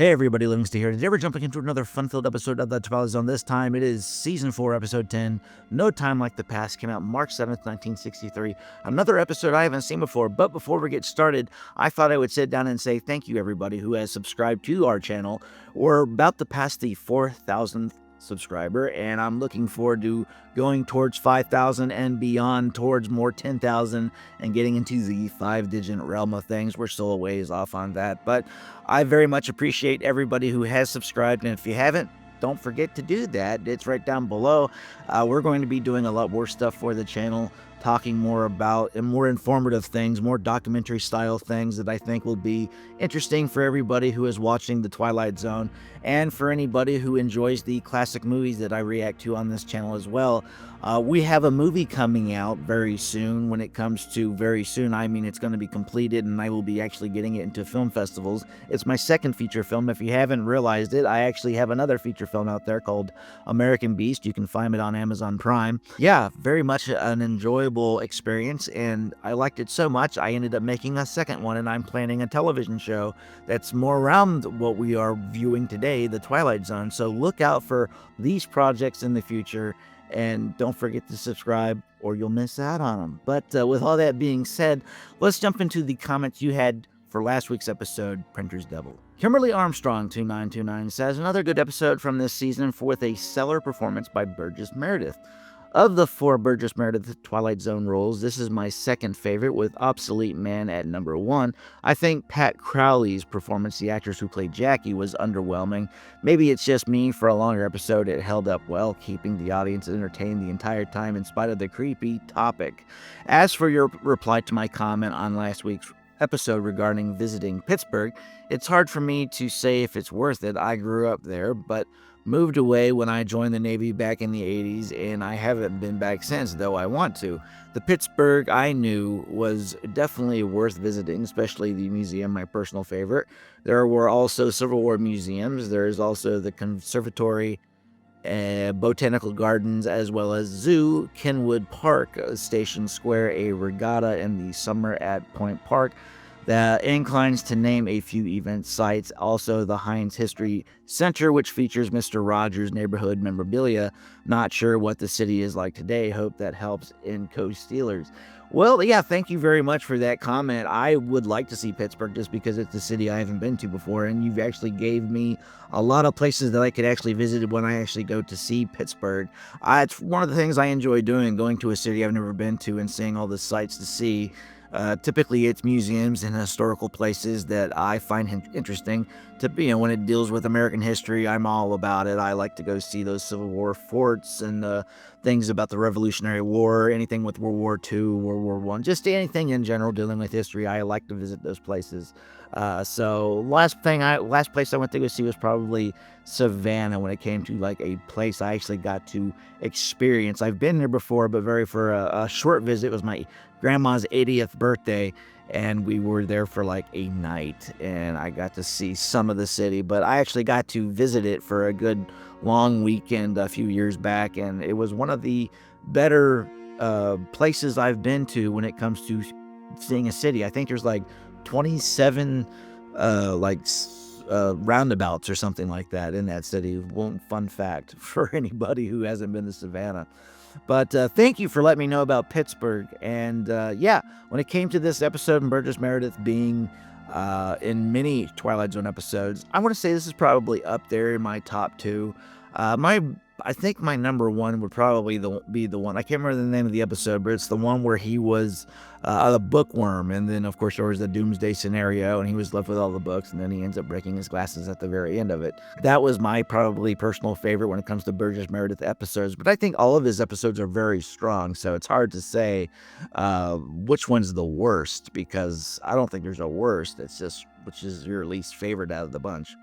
Hey everybody, Livingston here. Today we're jumping into another fun-filled episode of the Twilight Zone. This time it is Season 4, Episode 10, No Time Like the Past. Came out March 7th, 1963. Another episode I haven't seen before, but before we get started, I thought I would sit down and say thank you everybody who has subscribed to our channel. We're about to pass the 4,000th subscriber, and I'm looking forward to going towards 5,000 and beyond, towards more 10,000 and getting into the 5-digit realm of things. We're still a ways off on that, but I very much appreciate everybody who has subscribed, and if you haven't, don't forget to do that. It's right down below. We're going to be doing a lot more stuff for the channel, talking more about and more informative things, more documentary style things that I think will be interesting for everybody who is watching the Twilight Zone, and for anybody who enjoys the classic movies that I react to on this channel as well. We have a movie coming out very soon. When it comes to very soon, I mean it's going to be completed and I will be actually getting it into film festivals. It's my second feature film. If you haven't realized it, I actually have another feature film out there called American Beast. You can find it on Amazon Prime. Yeah, very much an enjoyable experience, and I liked it so much I ended up making a second one, and I'm planning a television show that's more around what we are viewing today, the Twilight Zone. So look out for these projects in the future. And don't forget to subscribe or you'll miss out on them. But with all that being said, let's jump into the comments you had for last week's episode, Printer's Devil. Kimberly Armstrong 2929 says, another good episode from this season with a stellar performance by Burgess Meredith. Of the 4 Burgess Meredith Twilight Zone roles, this is my second favorite, with Obsolete Man at number 1. I think Pat Crowley's performance, the actress who played Jackie, was underwhelming. Maybe it's just me. For a longer episode, it held up well, keeping the audience entertained the entire time in spite of the creepy topic. As for your reply to my comment on last week's episode regarding visiting Pittsburgh, it's hard for me to say if it's worth it. I grew up there, but moved away when I joined the Navy back in the 80s, and I haven't been back since, though I want to. The Pittsburgh I knew was definitely worth visiting, especially the museum, my personal favorite. There were also Civil War museums. There is also the conservatory, botanical gardens, as well as zoo, Kenwood Park, Station Square, a regatta in the summer at Point Park. That inclines to name a few event sites. Also, the Heinz History Center, which features Mr. Rogers' neighborhood memorabilia. Not sure what the city is like today. Hope that helps in Coast Steelers. Well, yeah, thank you very much for that comment. I would like to see Pittsburgh just because it's a city I haven't been to before, and you've actually gave me a lot of places that I could actually visit when I actually go to see Pittsburgh. It's one of the things I enjoy doing, going to a city I've never been to and seeing all the sights to see. Typically, it's museums and historical places that I find interesting. When it deals with American history, I'm all about it. I like to go see those Civil War forts and things about the Revolutionary War, anything with World War II, World War I, just anything in general dealing with history. I like to visit those places. So last place I went to go see was probably Savannah. When it came to like a place I actually got to experience. I've been there before, but for a short visit. It was my grandma's 80th birthday, and we were there for like a night, and I got to see some of the city, but I actually got to visit it for a good long weekend a few years back, and it was one of the better places I've been to when it comes to seeing a city. I think there's like 27 roundabouts or something like that in that city. One fun fact for anybody who hasn't been to Savannah. But thank you for letting me know about Pittsburgh. And yeah, when it came to this episode and Burgess Meredith being in many Twilight Zone episodes, I want to say this is probably up there in my top 2. I think my number 1 would probably be the one. I can't remember the name of the episode, but it's the one where he was a bookworm, and then of course there was the doomsday scenario, and he was left with all the books, and then he ends up breaking his glasses at the very end of it. That was my probably personal favorite when it comes to Burgess Meredith episodes, but I think all of his episodes are very strong, so it's hard to say which one's the worst, because I don't think there's a worst. It's just which is your least favorite out of the bunch.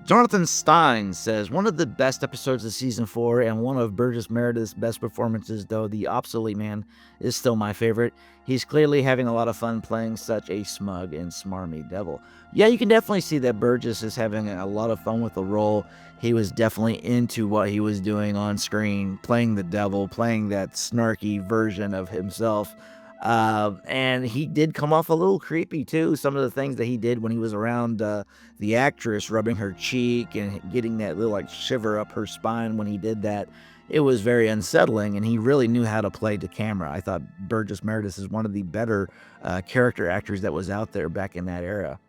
Jonathan Stein says, one of the best episodes of Season 4 and one of Burgess Meredith's best performances, though the Obsolete Man is still my favorite. He's clearly having a lot of fun playing such a smug and smarmy devil. Yeah, you can definitely see that Burgess is having a lot of fun with the role. He was definitely into what he was doing on screen, playing the devil, playing that snarky version of himself. And he did come off a little creepy too. Some of the things that he did when he was around the actress, rubbing her cheek and getting that little like shiver up her spine when he did that, it was very unsettling. And he really knew how to play to camera. I thought Burgess Meredith is one of the better character actors that was out there back in that era.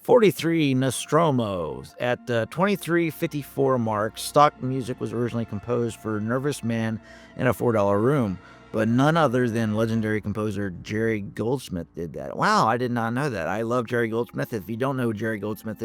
43 Nostromo. At 23:54 mark, stock music was originally composed for Nervous Man in a $4 Room, but none other than legendary composer Jerry Goldsmith did that. Wow, I did not know that. I love Jerry Goldsmith. If you don't know who Jerry Goldsmith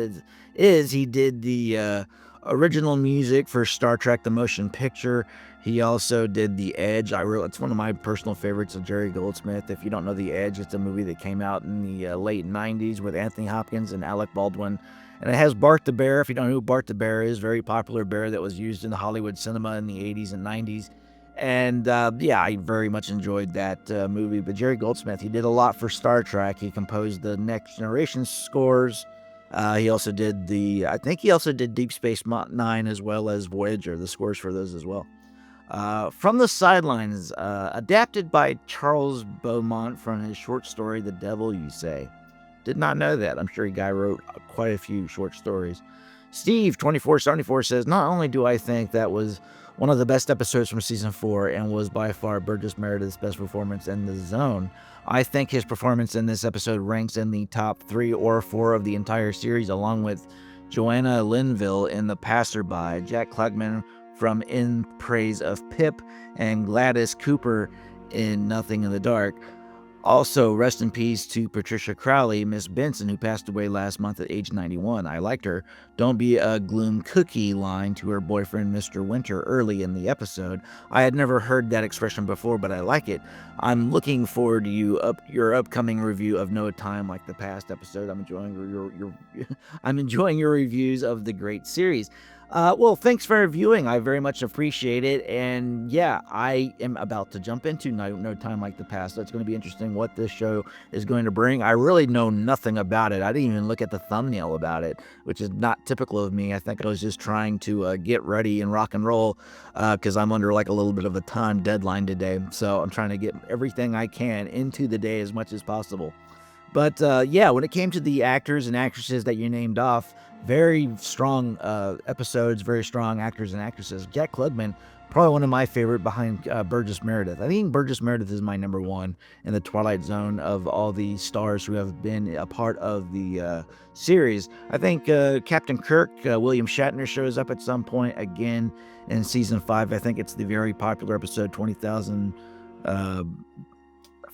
is he did the original music for Star Trek: The Motion Picture. He also did The Edge. It's one of my personal favorites of Jerry Goldsmith. If you don't know The Edge, it's a movie that came out in the late 90s with Anthony Hopkins and Alec Baldwin. And it has Bart the Bear. If you don't know who Bart the Bear is, very popular bear that was used in the Hollywood cinema in the 80s and 90s. And yeah, I very much enjoyed that movie. But Jerry Goldsmith, he did a lot for Star Trek. He composed the Next Generation scores. He also did Deep Space Nine as well as Voyager, the scores for those as well. From the Sidelines, adapted by Charles Beaumont from his short story, The Devil You Say. Did not know that. I'm sure the guy wrote quite a few short stories. Steve 2474 says, not only do I think that was one of the best episodes from season 4 and was by far Burgess Meredith's best performance in The Zone, I think his performance in this episode ranks in the top 3 or 4 of the entire series, along with Joanna Linville in The Passerby, Jack Klugman from In Praise of Pip, and Gladys Cooper in Nothing in the Dark. Also, rest in peace to Patricia Crowley, Miss Benson, who passed away last month at age 91. I liked her "Don't be a gloom cookie" line to her boyfriend, Mr. Winter, early in the episode. I had never heard that expression before, but I like it. I'm looking forward to your upcoming review of No Time Like the Past episode. I'm enjoying your reviews of the great series. Well, thanks for reviewing. I very much appreciate it. And yeah, I am about to jump into No Time Like the Past. That's going to be interesting what this show is going to bring. I really know nothing about it. I didn't even look at the thumbnail about it, which is not typical of me. I think I was just trying to get ready and rock and roll because I'm under like a little bit of a time deadline today. So I'm trying to get everything I can into the day as much as possible. But yeah, when it came to the actors and actresses that you named off, very strong episodes, very strong actors and actresses. Jack Klugman, probably one of my favorite behind Burgess Meredith. I think Burgess Meredith is my number one in the Twilight Zone of all the stars who have been a part of the series. I think Captain Kirk, William Shatner, shows up at some point again in season 5. I think it's the very popular episode 20,000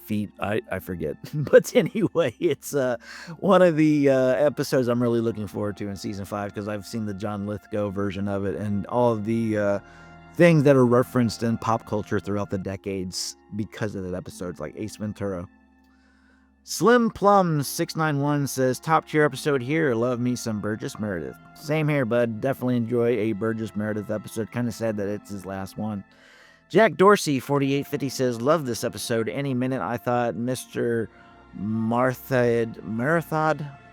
feet. I forget. But anyway, it's one of the episodes I'm really looking forward to in season 5 because I've seen the John Lithgow version of it and all of the things that are referenced in pop culture throughout the decades because of that episode, like Ace Ventura. Slim Plum 691 says, top tier episode here. Love me some Burgess Meredith. Same here, bud. Definitely enjoy a Burgess Meredith episode. Kind of sad that it's his last one. Jack Dorsey 4850 says, love this episode. Any minute I thought Mr. Marathod,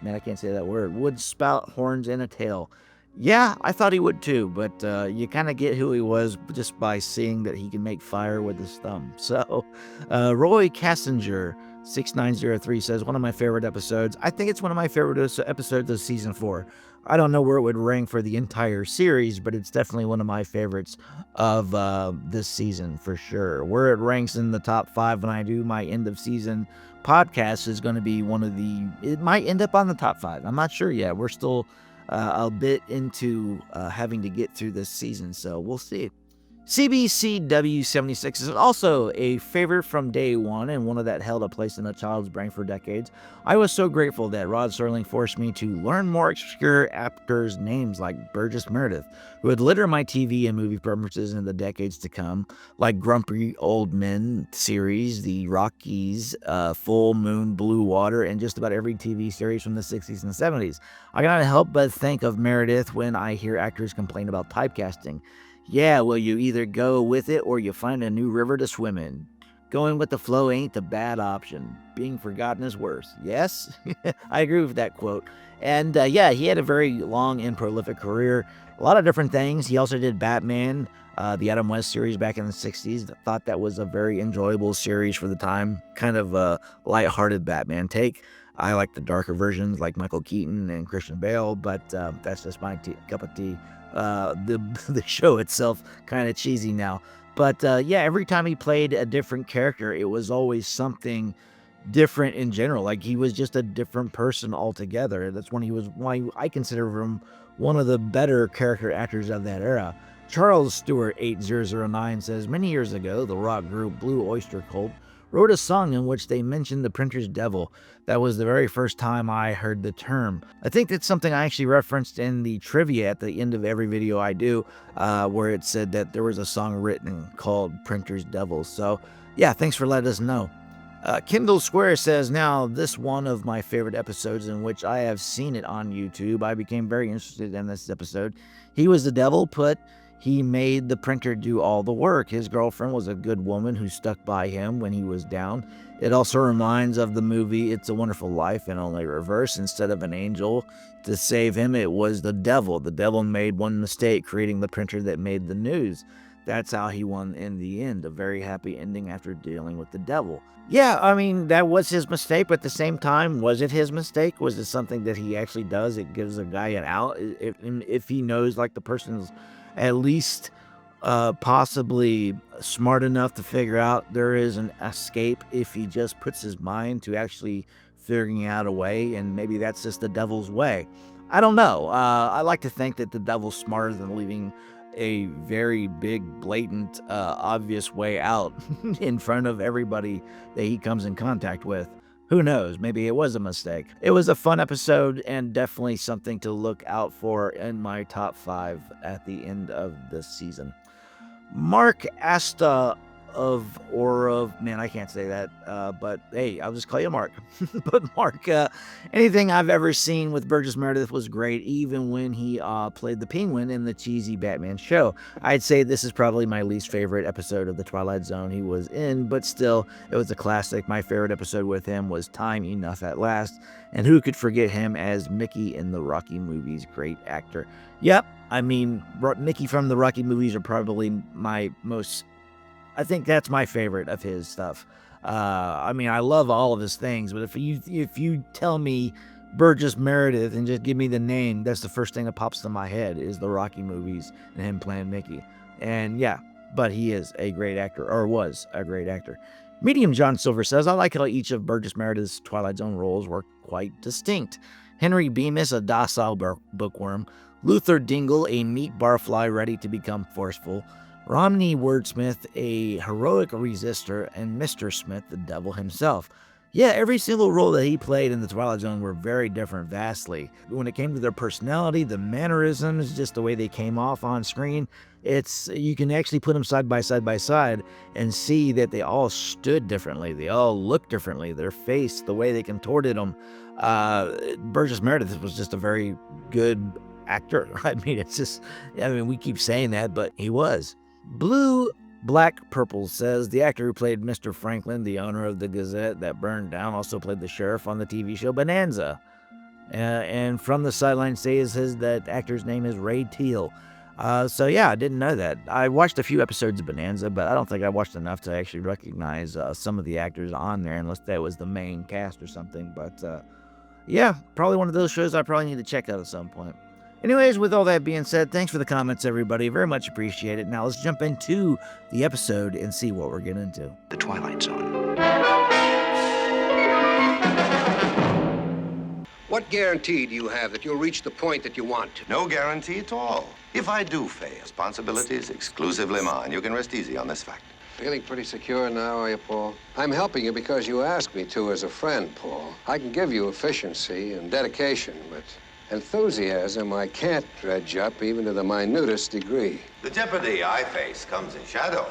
man, I can't say that word, would spout horns and a tail. Yeah, I thought he would too, but you kind of get who he was just by seeing that he can make fire with his thumb. So, Roy Cassinger 6903 says, one of my favorite episodes. I think it's one of my favorite episodes of season 4. I don't know where it would rank for the entire series, but it's definitely one of my favorites of this season for sure. Where it ranks in the top 5 when I do my end of season podcast is going to be it might end up on the top 5. I'm not sure yet. We're still a bit into having to get through this season, so we'll see. CBCW76 is also a favorite from day one and one of that held a place in a child's brain for decades. I was so grateful that Rod Serling forced me to learn more obscure actors' names like Burgess Meredith, who would litter my TV and movie preferences in the decades to come, like Grumpy Old Men series, The Rockies, Full Moon, Blue Water, and just about every TV series from the 60s and 70s. I cannot help but think of Meredith when I hear actors complain about typecasting. Yeah, well, you either go with it or you find a new river to swim in. Going with the flow ain't the bad option. Being forgotten is worse. Yes, I agree with that quote. And yeah, he had a very long and prolific career. A lot of different things. He also did Batman, the Adam West series back in the 60s. Thought that was a very enjoyable series for the time. Kind of a lighthearted Batman take. I like the darker versions like Michael Keaton and Christian Bale, but that's just my cup of tea. The show itself kind of cheesy now. But yeah, every time he played a different character, it was always something different in general. Like he was just a different person altogether. That's why I consider him one of the better character actors of that era. Charles Stewart 8009 says, many years ago, the rock group Blue Oyster Cult wrote a song in which they mentioned the printer's devil. That was the very first time I heard the term. I think that's something I actually referenced in the trivia at the end of every video I do, where it said that there was a song written called Printer's Devil. So yeah, thanks for letting us know. Kindle Square says, now this one of my favorite episodes in which I have seen it on YouTube. I became very interested in this episode. He was the devil, he made the printer do all the work. His girlfriend was a good woman who stuck by him when he was down. It also reminds of the movie It's a Wonderful Life, and only reverse. Instead of an angel to save him, it was the devil. The devil made one mistake, creating the printer that made the news. That's how he won in the end. A very happy ending after dealing with the devil. Yeah, I mean, that was his mistake, but at the same time, was it his mistake? Was it something that he actually does? It gives a guy an out. If he knows, like, the person's at least possibly smart enough to figure out there is an escape if he just puts his mind to actually figuring out a way, and maybe that's just the devil's way. I don't know. I like to think that the devil's smarter than leaving a very big, blatant, obvious way out in front of everybody that he comes in contact with. Who knows? Maybe it was a mistake. It was a fun episode and definitely something to look out for in my top 5 at the end of this season. Mark Asta man, I can't say that, but hey, I'll just call you Mark. But Mark, anything I've ever seen with Burgess Meredith was great, even when he played the Penguin in the cheesy Batman show. I'd say this is probably my least favorite episode of the Twilight Zone he was in, but still, it was a classic. My favorite episode with him was Time Enough at Last, and who could forget him as Mickey in the Rocky movies? Great actor. Yep, I mean, Mickey from the Rocky movies are probably I think that's my favorite of his stuff. I mean, I love all of his things, but if you tell me Burgess Meredith and just give me the name, that's the first thing that pops to my head is the Rocky movies and him playing Mickey. And yeah, but he is a great actor, or was a great actor. Medium John Silver says, I like how each of Burgess Meredith's Twilight Zone roles were quite distinct. Henry Bemis, a docile bookworm. Luther Dingle, a neat barfly ready to become forceful. Romney Wordsmith, a heroic resistor, and Mr. Smith, the devil himself. Yeah, every single role that he played in the Twilight Zone were very different vastly. When it came to their personality, the mannerisms, just the way they came off on screen, you can actually put them side by side and see that they all stood differently. They all looked differently. Their face, the way they contorted them. Burgess Meredith was just a very good actor. I mean, we keep saying that, but he was. Blue Black Purple says, the actor who played Mr. Franklin, the owner of the Gazette that burned down, also played the sheriff on the TV show Bonanza. And from the sideline says that actor's name is Ray Teal. So yeah, I didn't know that. I watched a few episodes of Bonanza, but I don't think I watched enough to actually recognize some of the actors on there, unless that was the main cast or something. But yeah, probably one of those shows I probably need to check out at some point. Anyways, with all that being said, thanks for the comments, everybody. Very much appreciate it. Now let's jump into the episode and see what we're getting into. The Twilight Zone. What guarantee do you have that you'll reach the point that you want? No guarantee at all. If I do fail, responsibility is exclusively mine. You can rest easy on this fact. Feeling pretty secure now, are you, Paul? I'm helping you because you asked me to as a friend, Paul. I can give you efficiency and dedication, but enthusiasm I can't dredge up even to the minutest degree. The jeopardy I face comes in shadow.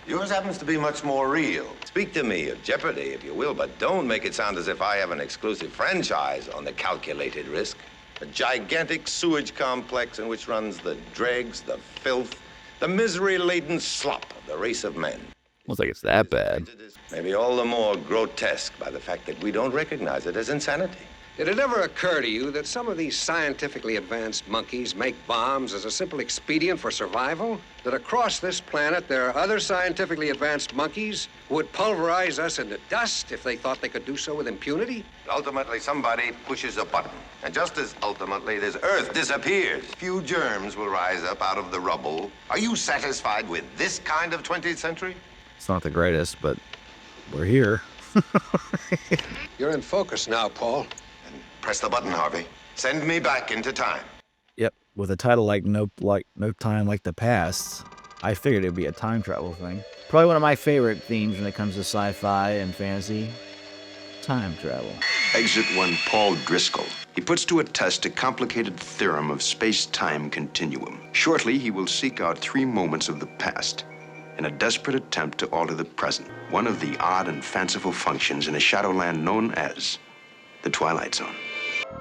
Yours happens to be much more real. Speak to me of jeopardy, if you will, but don't make it sound as if I have an exclusive franchise on the calculated risk. A gigantic sewage complex in which runs the dregs, the filth, the misery-laden slop of the race of men. Looks like it's that bad. Maybe all the more grotesque by the fact that we don't recognize it as insanity. Did it ever occur to you that some of these scientifically advanced monkeys make bombs as a simple expedient for survival? That across this planet there are other scientifically advanced monkeys who would pulverize us into dust if they thought they could do so with impunity? Ultimately, somebody pushes a button. And just as ultimately this Earth disappears, few germs will rise up out of the rubble. Are you satisfied with this kind of 20th century? It's not the greatest, but we're here. You're in focus now, Paul. Press the button, Harvey. Send me back into time. Yep, with a title like No Time Like the Past, I figured it'd be a time travel thing. Probably one of my favorite themes when it comes to sci-fi and fantasy. Time travel. Exit 1, Paul Driscoll. He puts to a test a complicated theorem of space-time continuum. Shortly, he will seek out 3 moments of the past in a desperate attempt to alter the present. One of the odd and fanciful functions in a shadowland known as the Twilight Zone.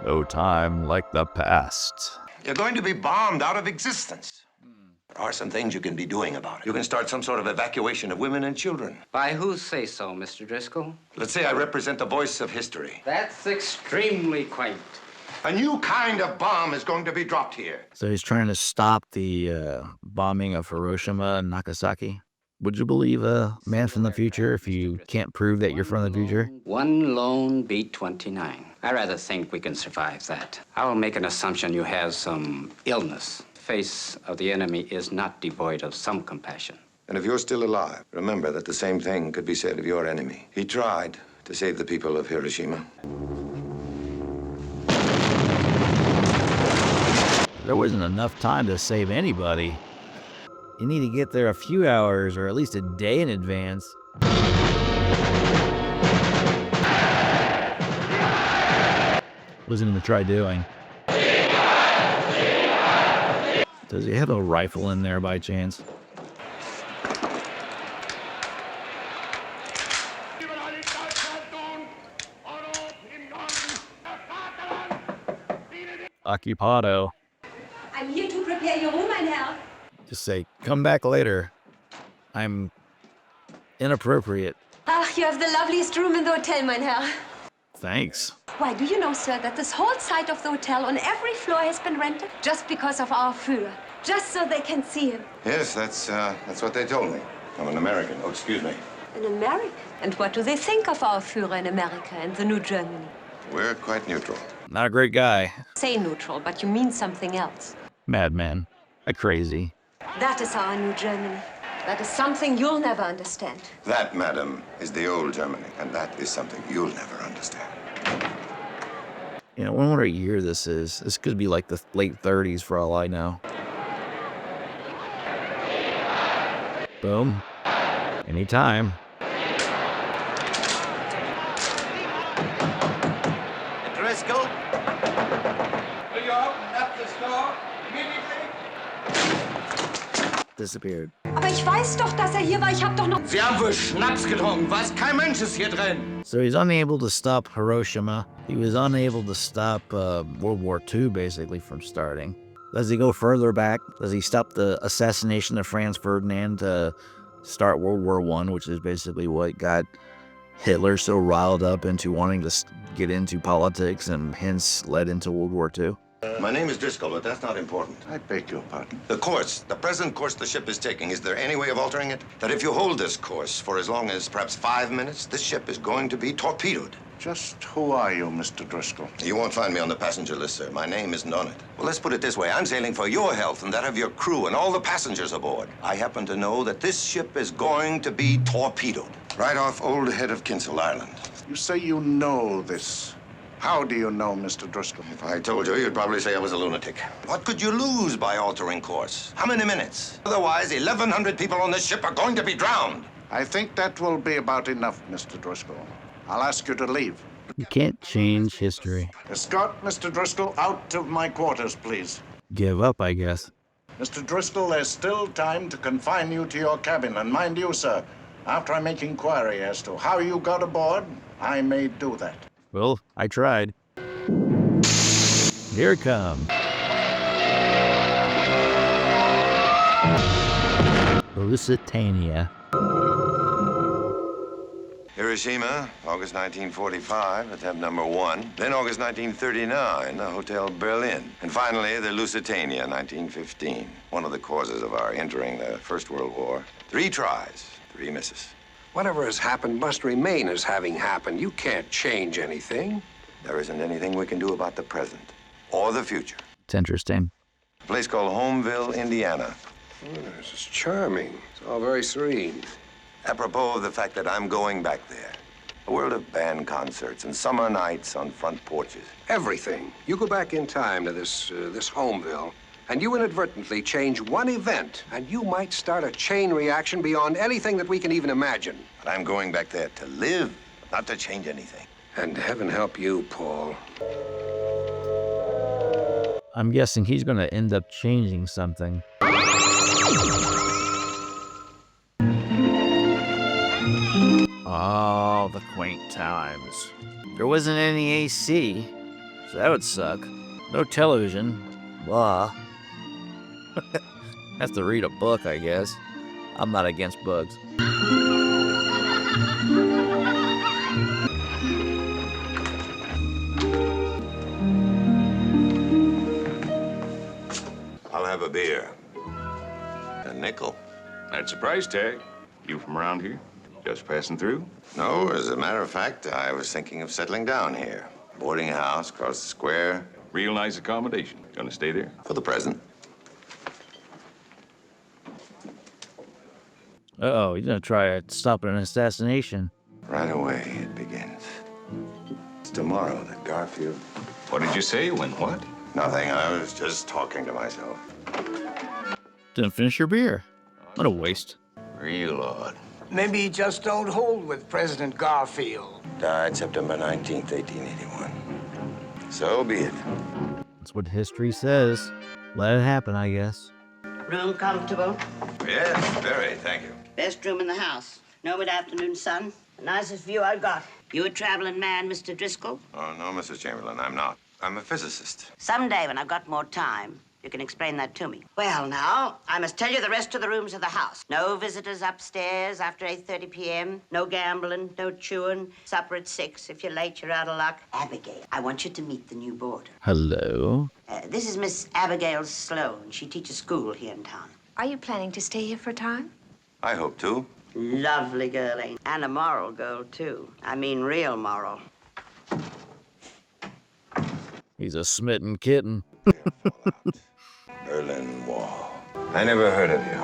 No time like the past. You're going to be bombed out of existence. There are some things you can be doing about it. You can start some sort of evacuation of women and children. By whose say-so, Mr. Driscoll? Let's say I represent the voice of history. That's extremely quaint. A new kind of bomb is going to be dropped here. So he's trying to stop the bombing of Hiroshima and Nagasaki. Would you believe a man from the future if you can't prove that you're from the future? One lone B-29. I rather think we can survive that. I will make an assumption you have some illness. The face of the enemy is not devoid of some compassion. And if you're still alive, remember that the same thing could be said of your enemy. He tried to save the people of Hiroshima. There wasn't enough time to save anybody. You need to get there a few hours or at least a day in advance. Wasn't even try doing. Does he have a rifle in there by chance? Occupado. I'm here to prepare your room, mein Herr. Just say, come back later. I'm inappropriate. Ach, you have the loveliest room in the hotel, mein Herr. Thanks. Why, do you know, sir, that this whole side of the hotel on every floor has been rented? Just because of our Führer. Just so they can see him. Yes, that's what they told me. I'm an American. Oh, excuse me. In America? And what do they think of our Führer in America and the New Germany? We're quite neutral. Not a great guy. Say neutral, but you mean something else. Madman. A crazy. That is our New Germany. That is something you'll never understand. That, madam, is the old Germany, and that is something you'll never understand. You know, I wonder what year this is. This could be like the late 30s for all I know. Boom. Anytime. Driscoll? Will you open up this door immediately? Disappeared. Aber ich weiß doch, dass hier war. Ich hab doch noch... Sie haben wohl Schnaps getrunken. Was? Kein Mensch ist hier drin. So he's unable to stop Hiroshima. He was unable to stop World War II, basically, from starting. Does he go further back? Does he stop the assassination of Franz Ferdinand to start World War I, which is basically what got Hitler so riled up into wanting to get into politics and hence led into World War II? My name is Driscoll, but that's not important. I beg your pardon. The present course the ship is taking, is there any way of altering it? That if you hold this course for as long as perhaps 5 minutes, this ship is going to be torpedoed. Just who are you, Mr. Driscoll? You won't find me on the passenger list, sir. My name isn't on it. Well, let's put it this way. I'm sailing for your health and that of your crew and all the passengers aboard. I happen to know that this ship is going to be torpedoed. Right off Old Head of Kinsale Island. You say you know this. How do you know, Mr. Driscoll? If I told you, you'd probably say I was a lunatic. What could you lose by altering course? How many minutes? Otherwise, 1,100 people on this ship are going to be drowned. I think that will be about enough, Mr. Driscoll. I'll ask you to leave. You can't change history. Escort Mr. Driscoll out of my quarters, please. Give up, I guess. Mr. Driscoll, there's still time to confine you to your cabin. And mind you, sir, after I make inquiry as to how you got aboard, I may do that. Well, I tried. Here it comes. Lusitania. Hiroshima, August 1945, attempt number 1. Then August 1939, the Hotel Berlin. And finally, the Lusitania, 1915. One of the causes of our entering the First World War. 3 tries, 3 misses. Whatever has happened must remain as having happened. You can't change anything. There isn't anything we can do about the present or the future. It's interesting. A place called Homeville, Indiana. Oh, this is charming. It's all very serene. Apropos of the fact that I'm going back there. A world of band concerts and summer nights on front porches. Everything. You go back in time to this Homeville, and you inadvertently change one event, and you might start a chain reaction beyond anything that we can even imagine. But I'm going back there to live, not to change anything. And heaven help you, Paul. I'm guessing he's going to end up changing something. Oh, the quaint times. There wasn't any AC, so that would suck. No television. Blah. Have to read a book, I guess. I'm not against bugs. I'll have a beer. A nickel. That's a price tag. You from around here? Just passing through? No, as a matter of fact, I was thinking of settling down here. Boarding a house across the square. Real nice accommodation. Gonna stay there? For the present. Uh-oh, he's going to try to stop an assassination. Right away, it begins. It's tomorrow that Garfield... What did you say? When what? Nothing. I was just talking to myself. Didn't finish your beer. What a waste. Real odd. Maybe you just don't hold with President Garfield. Died September 19th, 1881. So be it. That's what history says. Let it happen, I guess. Room comfortable? Yes, very, thank you. Best room in the house. No mid-afternoon sun. The nicest view I've got. You a traveling man, Mr. Driscoll? Oh, no, Mrs. Chamberlain, I'm not. I'm a physicist. Someday, when I've got more time, you can explain that to me. Well, now, I must tell you the rest of the rooms of the house. No visitors upstairs after 8:30 p.m. No gambling, no chewing. Supper at 6. If you're late, you're out of luck. Abigail, I want you to meet the new boarder. Hello? This is Miss Abigail Sloan. She teaches school here in town. Are you planning to stay here for a time? I hope to. Lovely girl, ain't? And a moral girl, too. I mean, real moral. He's a smitten kitten. Berlin Wall. I never heard of you.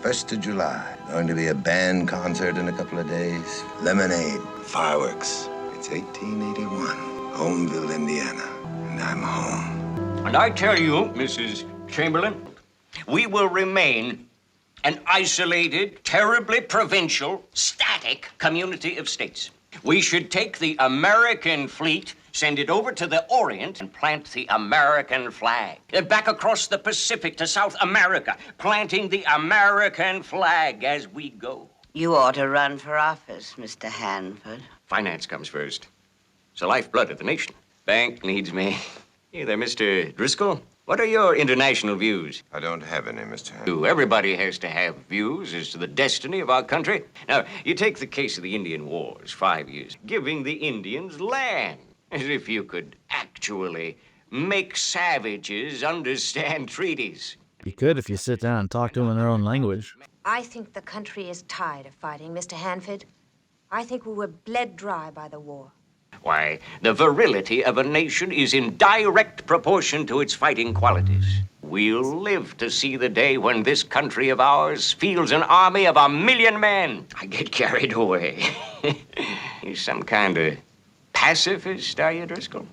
1st of July. Going to be a band concert in a couple of days. Lemonade. Fireworks. It's 1881. Homeville, Indiana. And I'm home. And I tell you, Mrs. Chamberlain, we will remain an isolated, terribly provincial, static community of states. We should take the American fleet, send it over to the Orient, and plant the American flag. Back across the Pacific to South America, planting the American flag as we go. You ought to run for office, Mr. Hanford. Finance comes first. It's the lifeblood of the nation. Bank needs me. Hey there, Mr. Driscoll. What are your international views? I don't have any, Mr. Hanford. Everybody has to have views as to the destiny of our country. Now, you take the case of the Indian Wars, 5 years, giving the Indians land, as if you could actually make savages understand treaties. You could if you sit down and talk to them in their own language. I think the country is tired of fighting, Mr. Hanford. I think we were bled dry by the war. Why, the virility of a nation is in direct proportion to its fighting qualities. We'll live to see the day when this country of ours fields an army of 1 million men. I get carried away. You're some kind of pacifist, are you, Driscoll?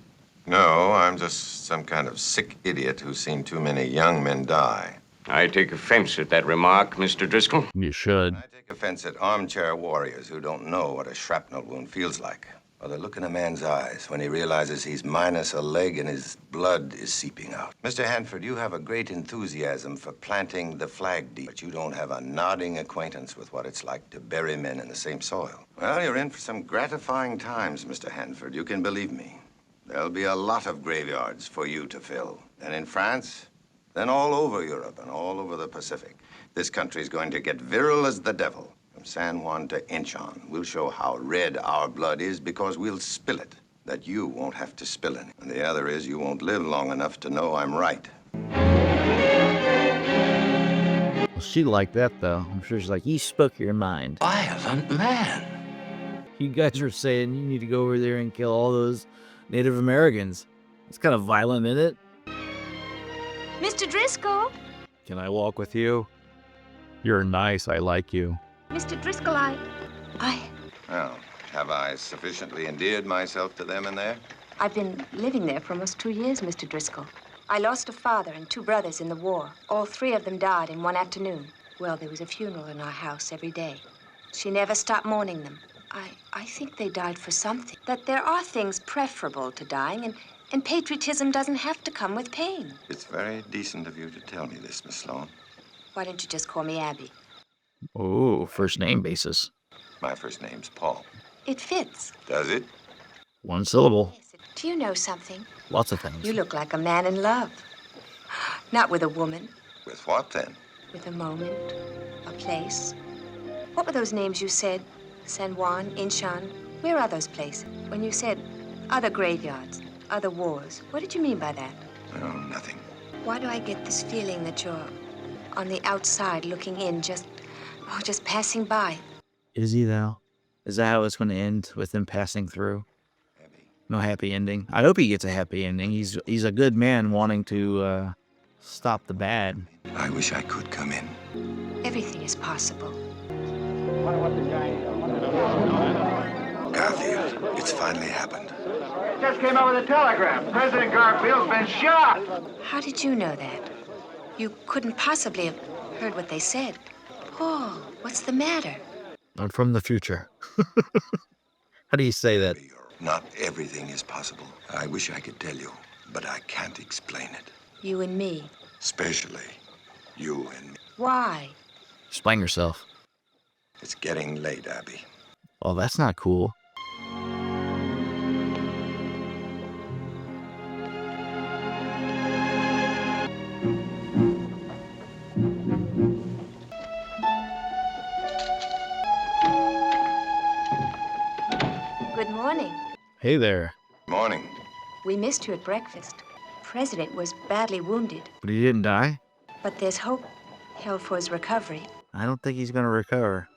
No, I'm just some kind of sick idiot who's seen too many young men die. I take offense at that remark, Mr. Driscoll. You should. I take offense at armchair warriors who don't know what a shrapnel wound feels like. Or the look in a man's eyes when he realizes he's minus a leg and his blood is seeping out. Mr. Hanford, you have a great enthusiasm for planting the flag deep, but you don't have a nodding acquaintance with what it's like to bury men in the same soil. Well, you're in for some gratifying times, Mr. Hanford. You can believe me. There'll be a lot of graveyards for you to fill. And in France, then all over Europe and all over the Pacific. This country's going to get virile as the devil. from San Juan to Inchon. We'll show how red our blood is because we'll spill it, that you won't have to spill any. And the other is you won't live long enough to know I'm right. Well, she liked that, though. I'm sure she's like, you spoke your mind. Violent man. You guys are saying you need to go over there and kill all those Native Americans. It's kind of violent, isn't it? Mr. Driscoll? Can I walk with you? You're nice. I like you. Mr. Driscoll, I... Well, have I sufficiently endeared myself to them in there? I've been living there for almost 2 years, Mr. Driscoll. I lost a father and 2 brothers in the war. All 3 of them died in one afternoon. Well, there was a funeral in our house every day. She never stopped mourning them. I think they died for something. That there are things preferable to dying, and patriotism doesn't have to come with pain. It's very decent of you to tell me this, Miss Sloan. Why don't you just call me Abby? Oh, first name basis. My first name's Paul. It fits. Does it? 1 syllable. Do you know something? Lots of things. You look like a man in love. Not with a woman. With what, then? With a moment, a place. What were those names you said? San Juan, Inchon. Where are those places? When you said other graveyards, other wars, what did you mean by that? Oh, nothing. Why do I get this feeling that you're on the outside looking in, just passing by? Is he, though? Is that how it's going to end, with him passing through? No happy ending. I hope he gets a happy ending. He's a good man wanting to stop the bad. I wish I could come in. Everything is possible. Garfield, it's finally happened. Just came out with a telegram. President Garfield's been shot. How did you know that? You couldn't possibly have heard what they said. Paul, what's the matter? I'm from the future. How do you say that? Not everything is possible. I wish I could tell you, but I can't explain it. You and me. Especially you and me. Why? Explain yourself. It's getting late, Abby. Oh, that's not cool. Good morning. Hey there. Morning. We missed you at breakfast. President was badly wounded, But he didn't die? but there's hope held for his recovery. I don't think he's going to recover.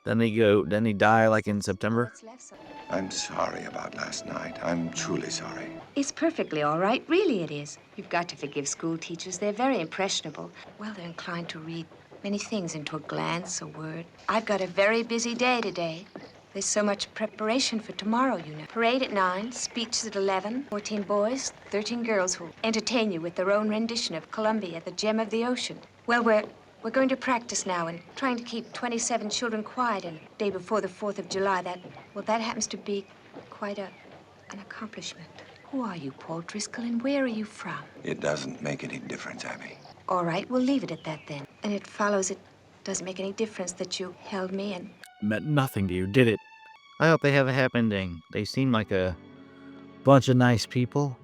Didn't he die like in September? What's left so- I'm sorry about last night. I'm truly sorry. It's perfectly all right. Really it is. You've got to forgive school teachers. They're very impressionable. Well, they're inclined to read many things into a glance, a word. I've got a very busy day today. There's so much preparation for tomorrow, you know. Parade at 9, speeches at 11, 14 boys, 13 girls who'll entertain you with their own rendition of Columbia, the gem of the ocean. Well, we're going to practice now and trying to keep 27 children quiet and day before the 4th of July. That happens to be quite an accomplishment. Who are you, Paul Driscoll, and where are you from? It doesn't make any difference, Abby. All right, we'll leave it at that then. And it follows it doesn't make any difference that you held me and... Meant nothing to you, did it? I hope they have a happy ending. They seem like a bunch of nice people.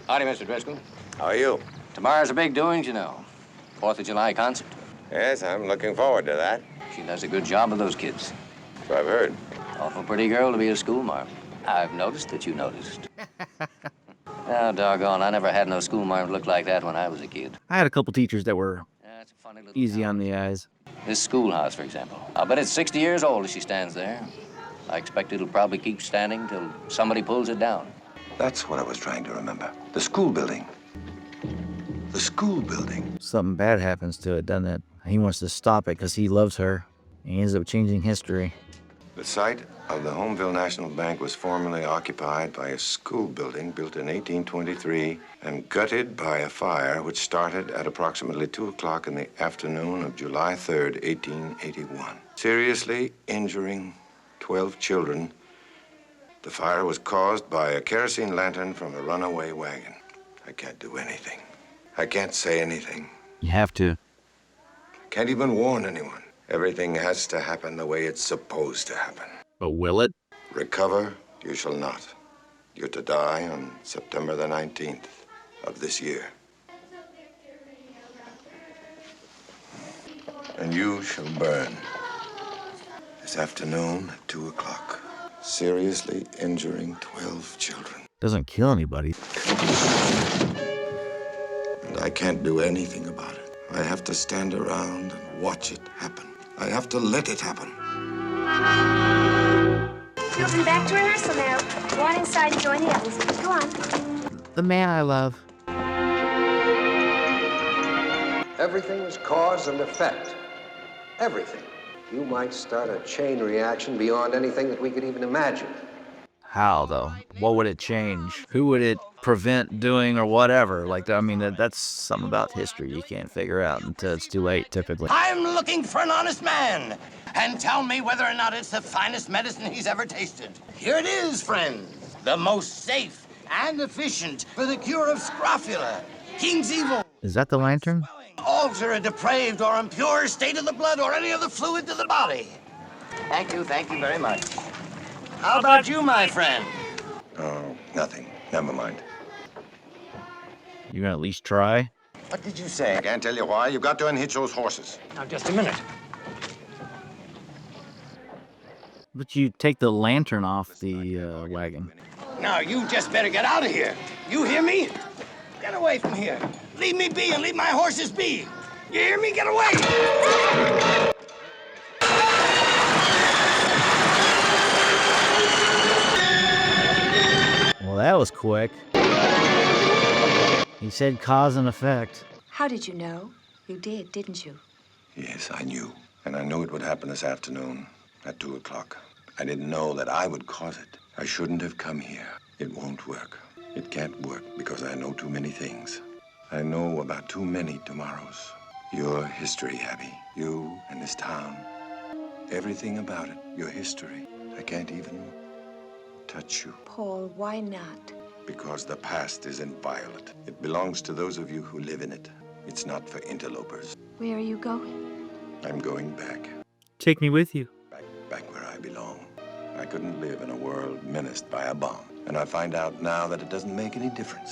Howdy, Mr. Driscoll. How are you? Tomorrow's a big doings, you know. 4th of July concert. Yes, I'm looking forward to that. She does a good job with those kids. So I've heard. Awful pretty girl to be a schoolmarm. I've noticed that you noticed. Oh, doggone, I never had no schoolmarm look like that when I was a kid. I had a couple teachers that were It's a funny little easy town. on the eyes. This schoolhouse, for example. I'll bet it's 60 years old as she stands there. I expect it'll probably keep standing till somebody pulls it down. That's what I was trying to remember. The school building. The school building. Something bad happens to it, doesn't it? He wants to stop it because he loves her. He ends up changing history. The site of the Homeville National Bank was formerly occupied by a school building built in 1823 and gutted by a fire which started at approximately 2 o'clock in the afternoon of July 3rd, 1881, seriously injuring 12 children. The fire was caused by a kerosene lantern from a runaway wagon. I can't do anything. I can't say anything. You have to. Can't even warn anyone. Everything has to happen the way it's supposed to happen. But will it? Recover, you shall not. You're to die on September the 19th of this year. And you shall burn this afternoon at 2 o'clock, seriously injuring 12 children. Doesn't kill anybody. And I can't do anything about it. I have to stand around and watch it happen. I have to let it happen. Children, back to rehearsal now. Go on inside and join the others. Go on. The man I love. Everything is cause and effect. Everything. You might start a chain reaction beyond anything that we could even imagine. How, though? What would it change? Who would it prevent doing or whatever? Like, I mean, that's something about history you can't figure out until it's too late, typically. I'm looking for an honest man. And tell me whether or not it's the finest medicine he's ever tasted. Here it is, friends. The most safe and efficient for the cure of scrofula, King's evil. Is that the lantern? Alter a depraved or impure state of the blood or any other fluid to the body. Thank you very much. How about you, my friend? Oh, nothing. Never mind. You gonna at least try? What did you say? I can't tell you why. You've got to unhitch those horses. Now, just a minute. But you take the lantern off the wagon. Now, you just better get out of here. You hear me? Get away from here. Leave me be and leave my horses be. You hear me? Get away! Well, that was quick. He said cause and effect. How did you know? You did, didn't you? Yes, I knew. And I knew it would happen this afternoon at 2 o'clock. I didn't know that I would cause it. I shouldn't have come here. It won't work. It can't work because I know too many things. I know about too many tomorrows. Your history, Abby. You and this town. Everything about it. Your history. I can't even touch you. Paul, why not? Because the past is inviolate. It belongs to those of you who live in it. It's not for interlopers. Where are you going? I'm going back. Take me with you. Back where I belong. I couldn't live in a world menaced by a bomb. And I find out now that it doesn't make any difference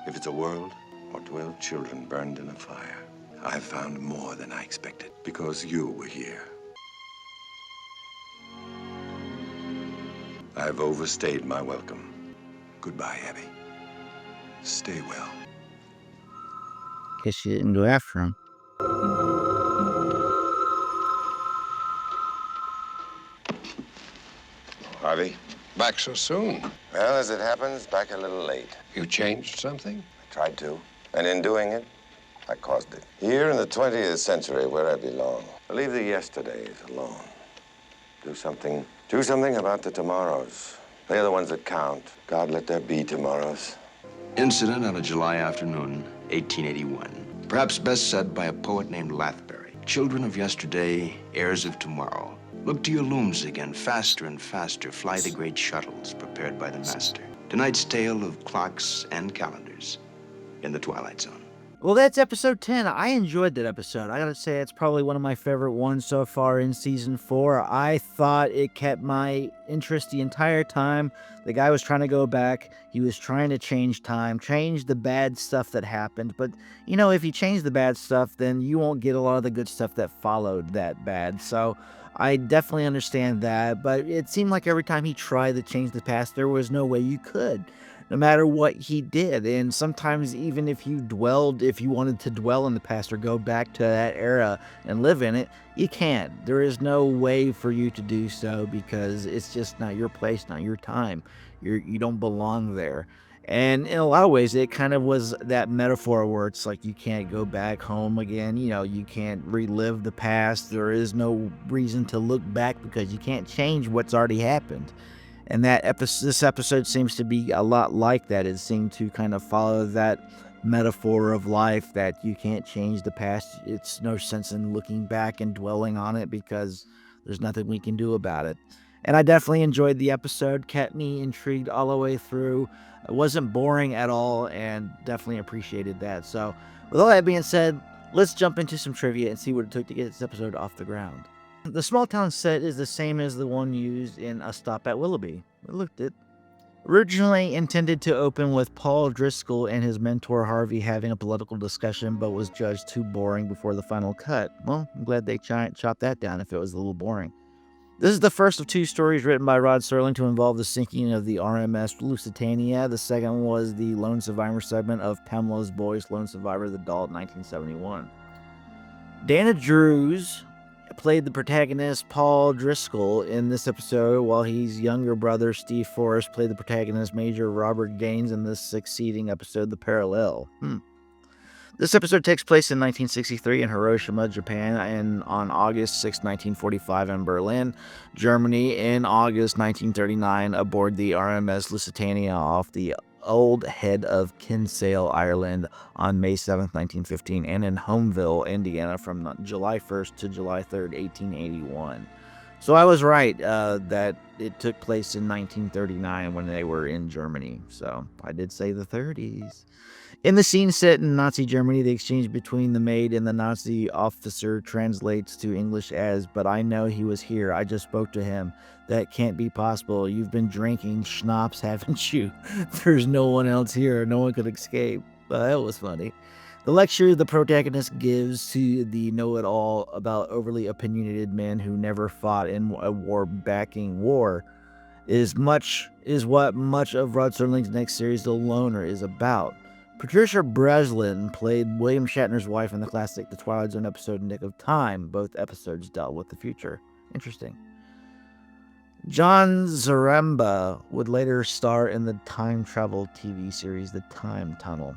if it's a world or 12 children burned in a fire. I found more than I expected because you were here. I've overstayed my welcome. Goodbye, Abby. Stay well. Guess you didn't go after him. Harvey? Back so soon. Well, as it happens, back a little late. You changed something? I tried to. And in doing it, I caused it. Here in the 20th century, where I belong, leave the yesterdays alone. Do something about the tomorrows. They're the ones that count. God, let there be tomorrows. Incident on a July afternoon, 1881. Perhaps best said by a poet named Lathbury. Children of yesterday, heirs of tomorrow. Look to your looms again, faster and faster fly the great shuttles prepared by the master. Tonight's tale of clocks and calendars in the Twilight Zone. Well, that's episode 10. I enjoyed that episode. I gotta say, it's probably one of my favorite ones so far in season 4. I thought it kept my interest the entire time. The guy was trying to go back. He was trying to change time, change the bad stuff that happened. But, you know, if you change the bad stuff, then you won't get a lot of the good stuff that followed that bad. So I definitely understand that. But it seemed like every time he tried to change the past, there was no way you could, no matter what he did. And sometimes even if you wanted to dwell in the past or go back to that era and live in it, you can't. There is no way for you to do so because it's just not your place, not your time. You don't belong there. And in a lot of ways, it kind of was that metaphor where it's like you can't go back home again. You know, you can't relive the past. There is no reason to look back because you can't change what's already happened. And this episode seems to be a lot like that. It seemed to kind of follow that metaphor of life that you can't change the past. It's no sense in looking back and dwelling on it because there's nothing we can do about it. And I definitely enjoyed the episode, kept me intrigued all the way through. It wasn't boring at all and definitely appreciated that. So with all that being said, let's jump into some trivia and see what it took to get this episode off the ground. The small town set is the same as the one used in A Stop at Willoughby. It looked it. Originally intended to open with Paul Driscoll and his mentor Harvey having a political discussion, but was judged too boring before the final cut. Well, I'm glad they chopped that down if it was a little boring. This is the first of two stories written by Rod Serling to involve the sinking of the RMS Lusitania. The second was the Lone Survivor segment of Pamela's Boys, Lone Survivor, the Doll, 1971. Dana Drews played the protagonist Paul Driscoll in this episode, while his younger brother Steve Forrest played the protagonist Major Robert Gaines in the succeeding episode, The Parallel. This episode takes place in 1963 in Hiroshima, Japan, and on August 6, 1945 in Berlin, Germany, in August 1939 aboard the RMS Lusitania off the old head of Kinsale, Ireland on May 7, 1915, and in Homeville, Indiana from July 1st to July 3rd, 1881. So I was right that it took place in 1939 when they were in Germany. So I did say the 30s. In the scene set in Nazi Germany, the exchange between the maid and the Nazi officer translates to English as, "But I know he was here. I just spoke to him. That can't be possible. You've been drinking schnapps, haven't you? There's no one else here. No one could escape." That was funny. The lecture the protagonist gives to the know-it-all about overly opinionated men who never fought in a war-backing war is what much of Rod Serling's next series, The Loner, is about. Patricia Breslin played William Shatner's wife in the classic The Twilight Zone episode Nick of Time. Both episodes dealt with the future. Interesting. John Zaremba would later star in the time travel TV series The Time Tunnel.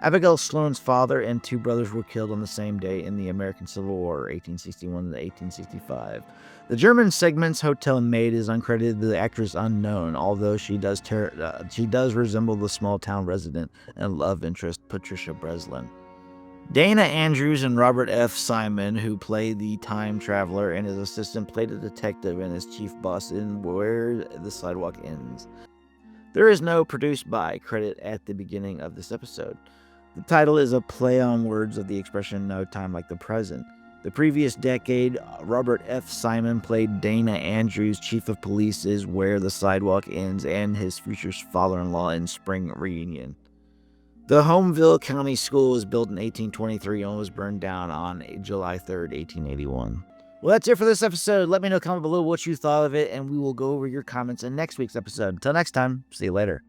Abigail Sloane's father and two brothers were killed on the same day in the American Civil War, 1861 to 1865. The German segment's hotel maid is uncredited, the actress unknown, although she does resemble the small-town resident and love interest Patricia Breslin. Dana Andrews and Robert F. Simon, who played the time traveler, and his assistant played a detective and his chief boss in Where the Sidewalk Ends. There is no produced by credit at the beginning of this episode. The title is a play on words of the expression "no time like the present." The previous decade, Robert F. Simon played Dana Andrews, chief of police's Where the Sidewalk Ends, and his future father-in-law in Spring Reunion. The Homeville County School was built in 1823 and was burned down on July 3rd, 1881. Well, that's it for this episode. Let me know, comment below what you thought of it, and we will go over your comments in next week's episode. Until next time, see you later.